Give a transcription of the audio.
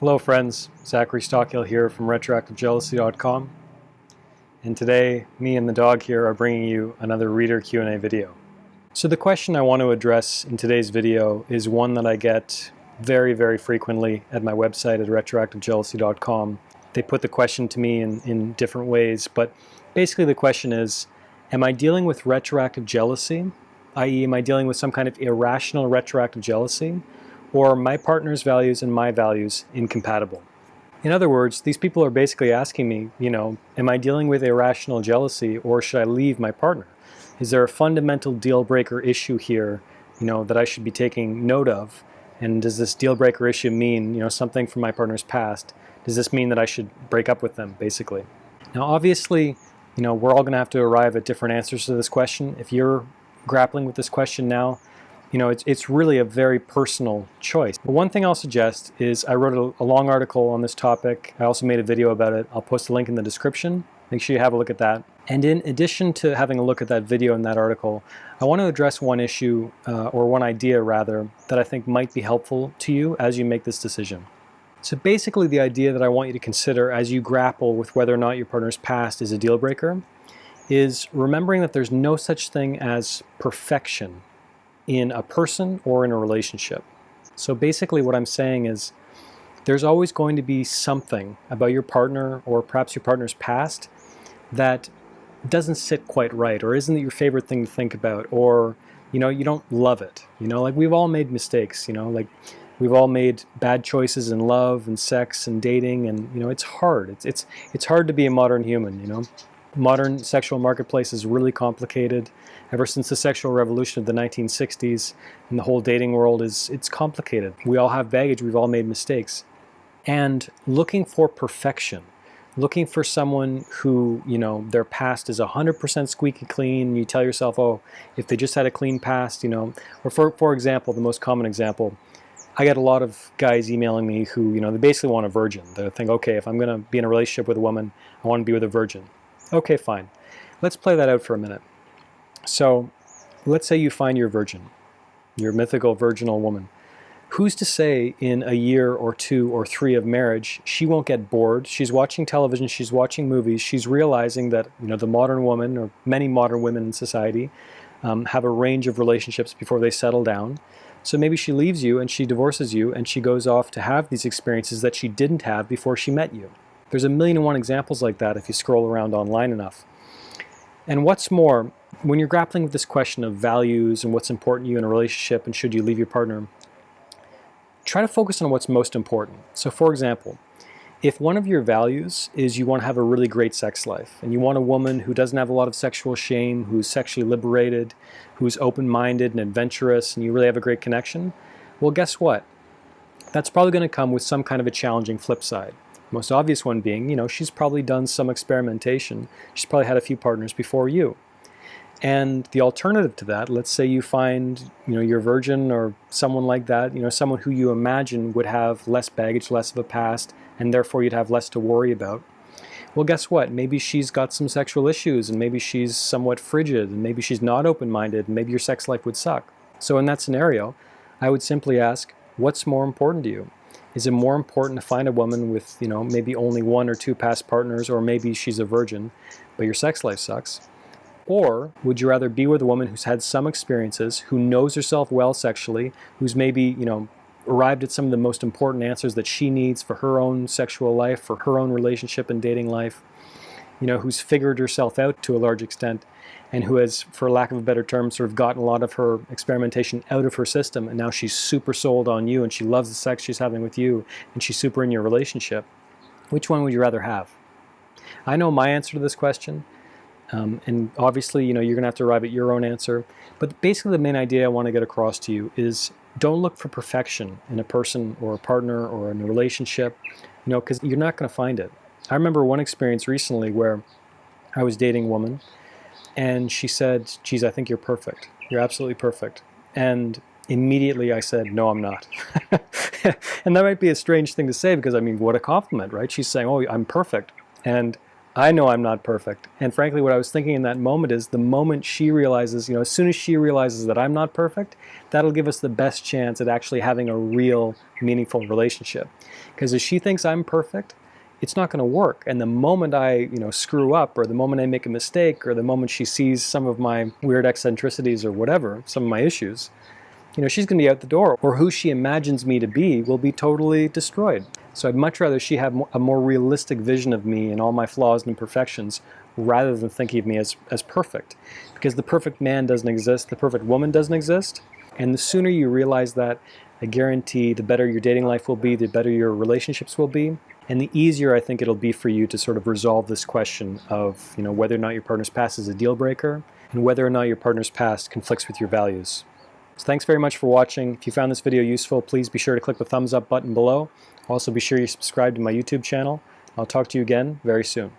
Hello friends, Zachary Stockill here from retroactivejealousy.com, and today me and the dog here are bringing you another reader Q&A video. So the question I want to address in today's video is one that I get very frequently at my website at retroactivejealousy.com. They put the question to me in different ways, but basically the question is, am I dealing with retroactive jealousy, i.e. am I dealing with some kind of irrational retroactive jealousy? Or are my partner's values and my values incompatible? In other words, these people are basically asking me, am I dealing with irrational jealousy or should I leave my partner? Is there a fundamental deal breaker issue here, that I should be taking note of? And does this deal breaker issue mean, something from my partner's past? Does this mean that I should break up with them, basically? Now, obviously, we're all going to have to arrive at different answers to this question. If you're grappling with this question now, it's really a very personal choice. But one thing I'll suggest is I wrote a long article on this topic. I also made a video about it. I'll post a link in the description. Make sure you have a look at that. And in addition to having a look at that video and that article, I want to address one issue, or one idea rather, that I think might be helpful to you as you make this decision. So basically the idea that I want you to consider as you grapple with whether or not your partner's past is a deal breaker is remembering that there's no such thing as perfection in a person or in a relationship. So basically what I'm saying is there's always going to be something about your partner or perhaps your partner's past that doesn't sit quite right or isn't your favorite thing to think about, or you don't love it. Like we've all made mistakes, like we've all made bad choices in love and sex and dating, and it's hard. It's hard to be a modern human, Modern sexual marketplace is really complicated. Ever since the sexual revolution of the 1960s, and the whole dating world it's complicated. We all have baggage, we've all made mistakes. And looking for perfection, looking for someone who, their past is 100% squeaky clean, you tell yourself, oh, if they just had a clean past, or for example, the most common example, I get a lot of guys emailing me who, they basically want a virgin. They think, okay, if I'm going to be in a relationship with a woman, I want to be with a virgin. Okay, fine. Let's play that out for a minute. So let's say you find your virgin, your mythical virginal woman. Who's to say in a year or 2 or 3 of marriage, she won't get bored? She's watching television, she's watching movies, she's realizing that the modern woman, or many modern women in society, have a range of relationships before they settle down. So maybe she leaves you and she divorces you and she goes off to have these experiences that she didn't have before she met you. There's a million and one examples like that if you scroll around online enough. And what's more, when you're grappling with this question of values and what's important to you in a relationship and should you leave your partner, try to focus on what's most important. So for example, if one of your values is you want to have a really great sex life and you want a woman who doesn't have a lot of sexual shame, who's sexually liberated, who's open-minded and adventurous, and you really have a great connection, well, guess what? That's probably going to come with some kind of a challenging flip side. Most obvious one being, she's probably done some experimentation. She's probably had a few partners before you. And the alternative to that, let's say you find, your virgin or someone like that, someone who you imagine would have less baggage, less of a past, and therefore you'd have less to worry about. Well, guess what? Maybe she's got some sexual issues, and maybe she's somewhat frigid, and maybe she's not open-minded, and maybe your sex life would suck. So in that scenario, I would simply ask, what's more important to you? Is it more important to find a woman with, maybe only 1 or 2 past partners, or maybe she's a virgin, but your sex life sucks? Or would you rather be with a woman who's had some experiences, who knows herself well sexually, who's maybe, arrived at some of the most important answers that she needs for her own sexual life, for her own relationship and dating life, who's figured herself out to a large extent, and who has, for lack of a better term, sort of gotten a lot of her experimentation out of her system, and now she's super sold on you, and she loves the sex she's having with you, and she's super in your relationship. Which one would you rather have? I know my answer to this question, and obviously, you're going to have to arrive at your own answer, but basically the main idea I want to get across to you is don't look for perfection in a person or a partner or in a relationship, because you're not going to find it. I remember one experience recently where I was dating a woman, and she said, geez, I think you're perfect. You're absolutely perfect. And immediately I said, no, I'm not. And that might be a strange thing to say because, what a compliment, right? She's saying, oh, I'm perfect. And I know I'm not perfect. And frankly, what I was thinking in that moment is the moment she realizes, as soon as she realizes that I'm not perfect, that'll give us the best chance at actually having a real, meaningful relationship. Because if she thinks I'm perfect, it's not going to work. And the moment I, screw up, or the moment I make a mistake, or the moment she sees some of my weird eccentricities or whatever, some of my issues, she's going to be out the door, or who she imagines me to be will be totally destroyed. So I'd much rather she have a more realistic vision of me and all my flaws and imperfections, rather than thinking of me as perfect. Because the perfect man doesn't exist, the perfect woman doesn't exist, and the sooner you realize that, I guarantee the better your dating life will be, the better your relationships will be, and the easier I think it'll be for you to sort of resolve this question of whether or not your partner's past is a deal breaker, and whether or not your partner's past conflicts with your values. So thanks very much for watching. If you found this video useful, please be sure to click the thumbs up button below. Also be sure you subscribe to my YouTube channel. I'll talk to you again very soon.